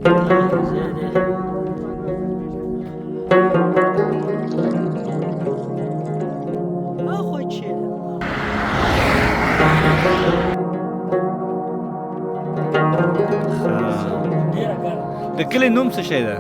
زيادة اخوي شيء ډیره ګرمه د کلي نوم څه شی ده؟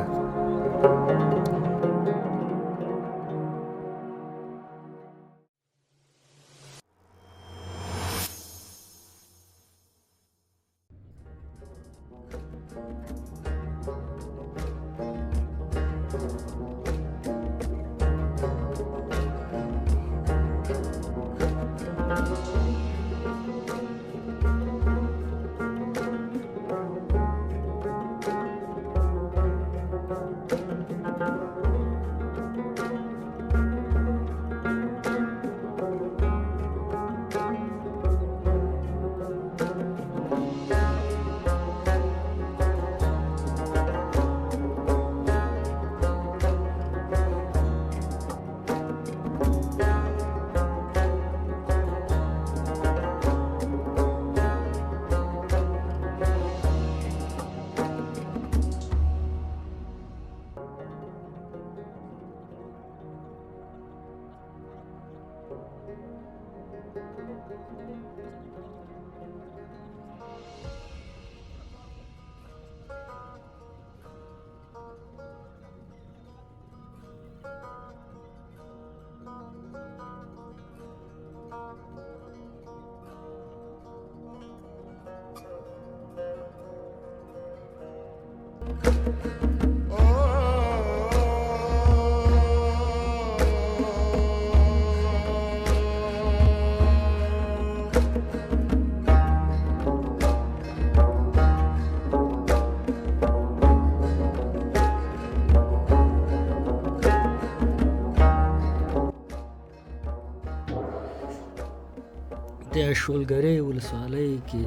د شولګرې ولسوالۍ کې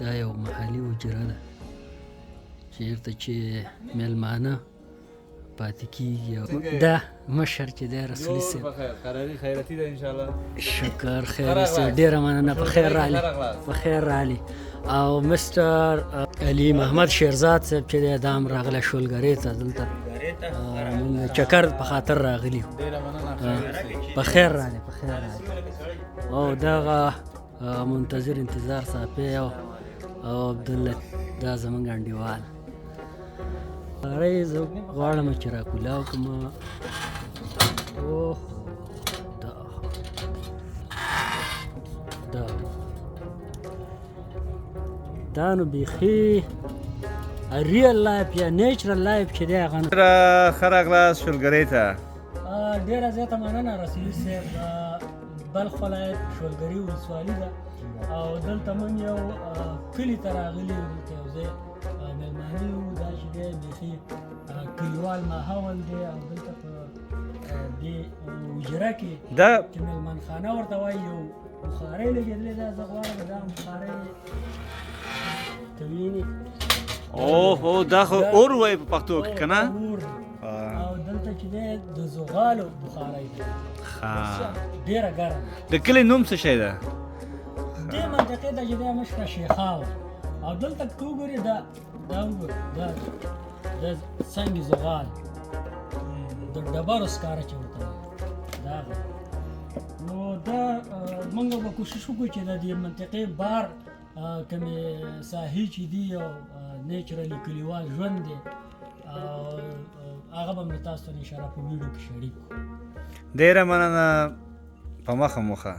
دا یو محلي حجره ده چېرته چې میلمانه پاتې کېږي. دا مشر چې دی رسولي صاحب قراري خیراتي ده انشاءالله. شکر خیر صاحب ډېره مننه په خیر راغلي په خیر راغلي. او مستر علي محمد شیرزاد صاحب چې دی دا هم راغلی شولګرې ته دلته مونږ چکر په خاطر راغلي یو. په خیر راغلی په خیر راغلی. او دغه منتظر انتظار صافی او عبدالله دا زمونږ انډیوال اره زه غواړم چې راکولاو کړم. اوه دا نو بیخي ریل لایف یا نیچرل لایف چې دی هغه ښه راغلاست شولګرې ته. ډېره زیاته مننه رسولي صاحب. بلخ ولایت شولګرې ولسوالي ده او دلته موږ یو کلي ته راغلي یو. دلته یو ځای میلمانه یو. دا چې دی بیخي کلیوال ماحول دی او دلته په دې حجره کې چې میلمانخانه ورته وایي یو بخارۍ لګېدلې ده. زه غواړم دا بخارۍ ته وینې. اوه دا خو اور وایي په پښتو کې که نه؟ او دلته چې دی د زغالو بخارۍ ده. ډېره ګرمه. د کلي نوم څه شی ده؟ دې منطقې ته چې دی مشره شیخاوه. او دلته که وګورې دا وګوره دا سنګ زغال د ډبرو سکاره چې ورته وایي دا هغه. نو دا موږ به کوشش وکړو چې د دې منطقې بار کومې ساحې چې دي او نیچرلي کلیوال ژوند دی هغه به مې تاسو ته انشاءالله په ویډیو کې شریک کړو. ډېره مننه په مخه موخه.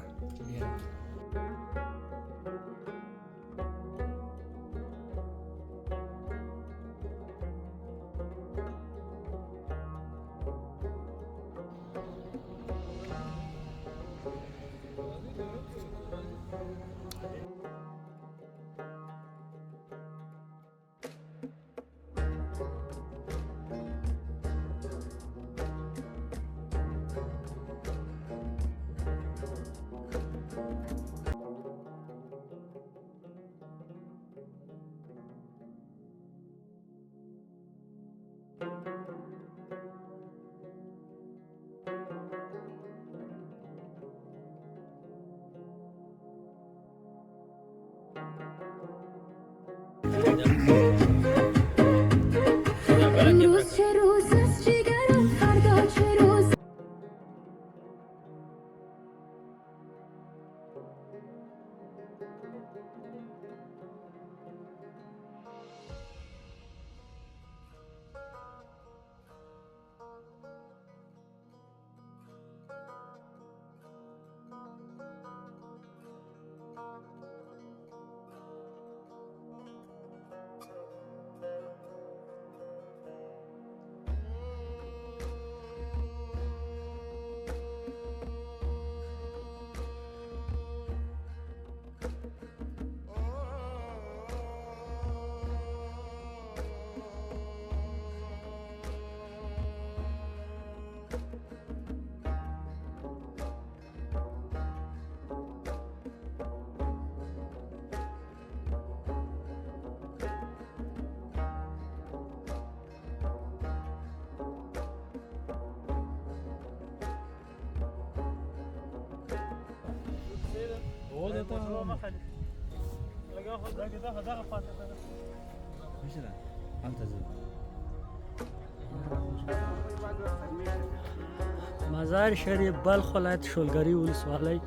مزار شریف بلخ ولایت شولګرې ولسوالۍ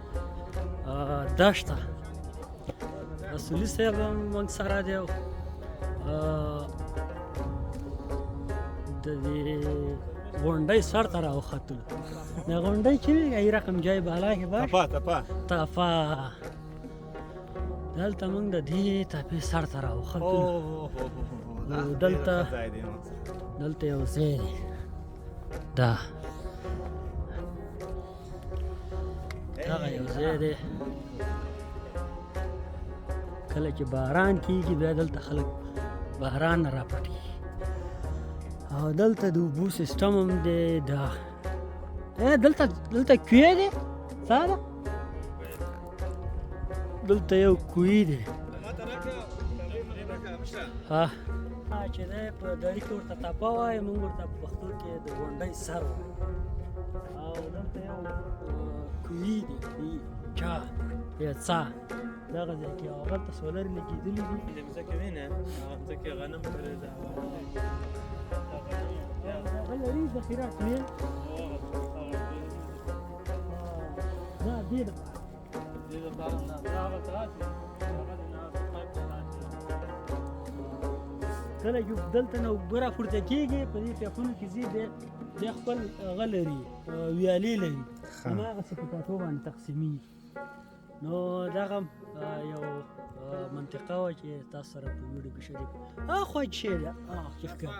دښته رسولي صاحب هم موږ سره دی او د دې غونډۍ سر ته راوختلو د غونډۍ چې وي ای رقم جای بالا کې باش تپا دلته موږ د دې تپې سر ته راوختلو دلته یو ځای دی دا هغه یو ځای دی کله چې باران کېږي بیا دلته خلک باران نه راپټېږي او دلته د اوبو سیسټم هم دی دا دلته کوی دی څه ده دلته یو کوی دی چې دی په دړي کې ورته تپه وایي موږ ورته په پښتو کې د غونډۍ سر وایو او دلته یو کوی دی کوی چا یا څا دغه ځای کې هغلته سولر لګېدلي دي د مځکې وینه هغه مځکې غنم کرې ده هغه لري ذخیره کوي دا دې لپاره نه دا هغه تاسو کله چې دلته نه اوبه راپورته کېږي په دې پیپونو کې ځي بیا خپل هغه لري ویالې لري هماغسې په ټاټو باندې تقسیمېږي نو دغه یو منطقه وه چې تاسو سره په ویډیو کې شریک اخوا چې ده چې ښکار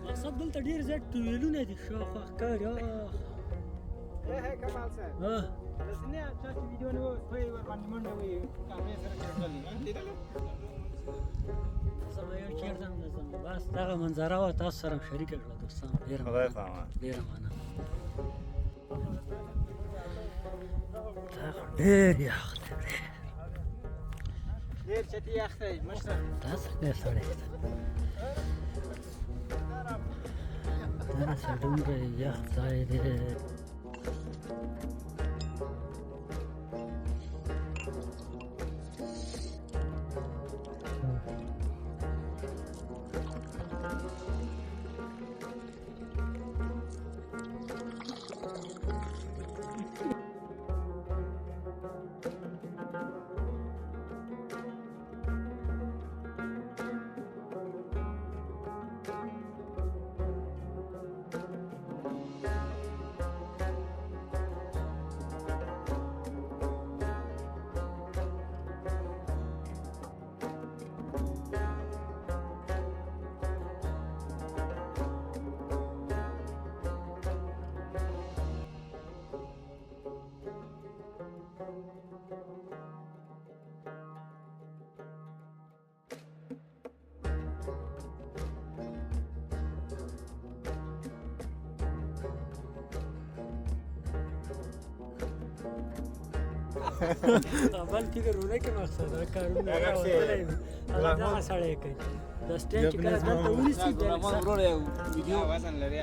مقصد دلته ډېر زیات ټویلونه دي شاوخوا ښکاري کمال صاحب رسنۍ چا چې ویډیو نه وي ورباندې منډه وي کامې سره کېدلې لیدلې زما یو چېرته هم نه ځم بس دغه منظره وه تاسو سره هم شریکه کړه دوستان ډېره مننه دا خو ډېر یخ دی ډېر چټي یخ دی مشره دا څنګه سړی دی داسې دومره یخ ځای دی بل فکرونه کې مقصد کارونه راوړل هغه سړی کوي د سټیج کله دلته ونیسي ویډیو وزن لري